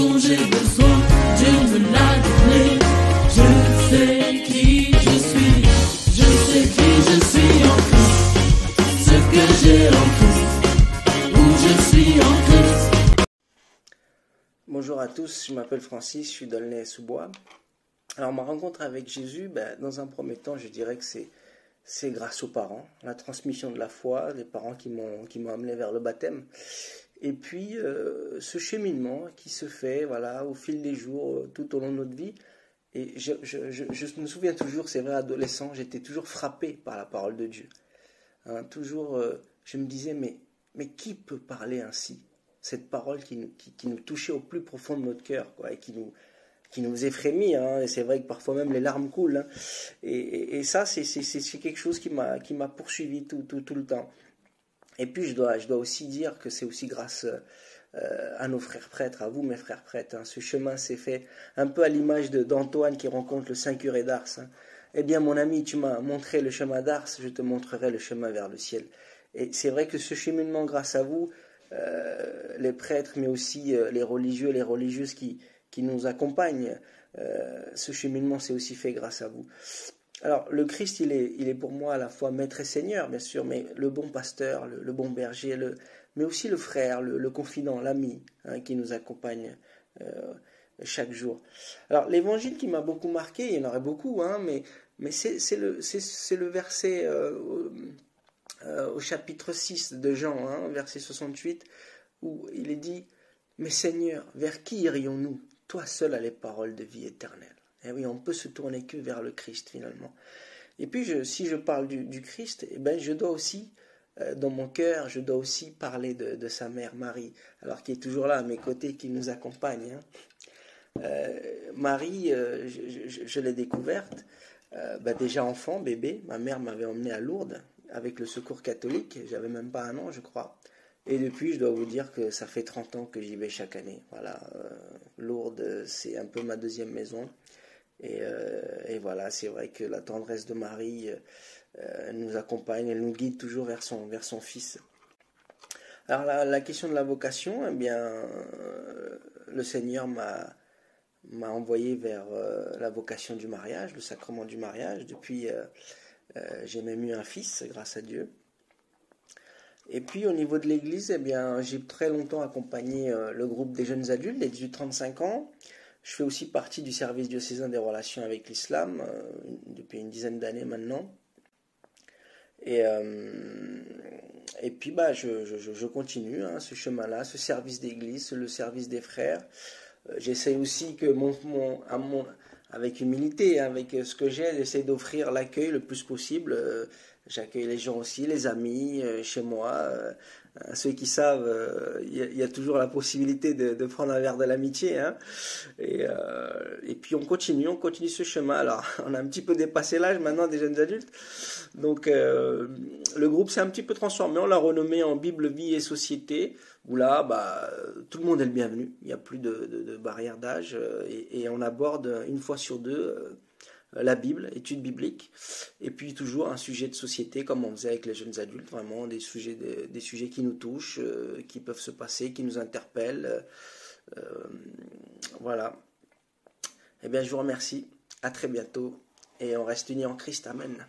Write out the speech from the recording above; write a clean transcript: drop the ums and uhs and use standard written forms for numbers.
dont j'ai besoin, Dieu me l'a donné. Je sais qui je suis, je sais qui je suis en Christ, ce que j'ai en Christ, où je suis en Christ. Bonjour à tous, je m'appelle Francis, je suis d'Aulnay-sous-Bois. Alors ma rencontre avec Jésus, dans un premier temps, je dirais que c'est grâce aux parents, la transmission de la foi, les parents qui m'ont amené vers le baptême. Et puis ce cheminement qui se fait au fil des jours, tout au long de notre vie. Et je me souviens toujours, c'est vrai, adolescent, j'étais toujours frappé par la parole de Dieu. Toujours, je me disais, mais qui peut parler ainsi? Cette parole qui nous touchait au plus profond de notre cœur, et qui nous faisait frémir, et c'est vrai que parfois même les larmes coulent, et ça c'est quelque chose qui m'a poursuivi tout le temps. Et puis je dois aussi dire que c'est aussi grâce à nos frères prêtres, à vous mes frères prêtres. Ce chemin s'est fait un peu à l'image d'Antoine qui rencontre le Saint curé d'Ars. Eh bien mon ami, tu m'as montré le chemin d'Ars, je te montrerai le chemin vers le ciel. Et c'est vrai que ce cheminement, grâce à vous, les prêtres, mais aussi les religieux, les religieuses qui nous accompagnent, ce cheminement s'est aussi fait grâce à vous. Alors le Christ, il est pour moi à la fois maître et seigneur, bien sûr, mais le bon pasteur, le bon berger, mais aussi le frère, le confident, l'ami, qui nous accompagne chaque jour. Alors l'évangile qui m'a beaucoup marqué, il y en aurait beaucoup, mais c'est le verset au chapitre 6 de Jean, verset 68, où il est dit « Mais Seigneur, vers qui irions-nous? Toi seul as les paroles de vie éternelle. » Et oui, on peut se tourner que vers le Christ finalement. Et puis si je parle du Christ, je dois aussi, dans mon cœur, je dois aussi parler de sa mère Marie, alors qui est toujours là à mes côtés, qui nous accompagne. Marie, je l'ai découverte, déjà enfant, bébé. Ma mère m'avait emmené à Lourdes avec le Secours catholique, j'avais même pas 1 an je crois. Et depuis, je dois vous dire que ça fait 30 ans que j'y vais chaque année. Lourdes, c'est un peu ma deuxième maison. Et voilà, c'est vrai que la tendresse de Marie nous accompagne, elle nous guide toujours vers son Fils. Alors la question de la vocation, le Seigneur m'a envoyé vers la vocation du mariage, le sacrement du mariage. Depuis, j'ai même eu un fils, grâce à Dieu. Et puis au niveau de l'église, j'ai très longtemps accompagné le groupe des jeunes adultes, les 18-35 ans. Je fais aussi partie du service diocésain des relations avec l'islam depuis une dizaine d'années maintenant. Et puis je continue ce chemin-là, ce service d'église, le service des frères. J'essaie aussi que avec humilité, avec ce que j'ai, j'essaie d'offrir l'accueil le plus possible. J'accueille les gens aussi, les amis, chez moi. Ceux qui savent, il y a toujours la possibilité de prendre un verre de l'amitié. Et puis on continue ce chemin. Alors, on a un petit peu dépassé l'âge maintenant des jeunes adultes. Donc, le groupe s'est un petit peu transformé. On l'a renommé en Bible, Vie et Société. Où là, tout le monde est le bienvenu. Il n'y a plus de barrière d'âge. Et on aborde une fois sur deux la Bible, étude biblique, et puis toujours un sujet de société comme on faisait avec les jeunes adultes, vraiment des sujets qui nous touchent, qui peuvent se passer, qui nous interpellent. Voilà. Je vous remercie. À très bientôt. Et on reste unis en Christ. Amen.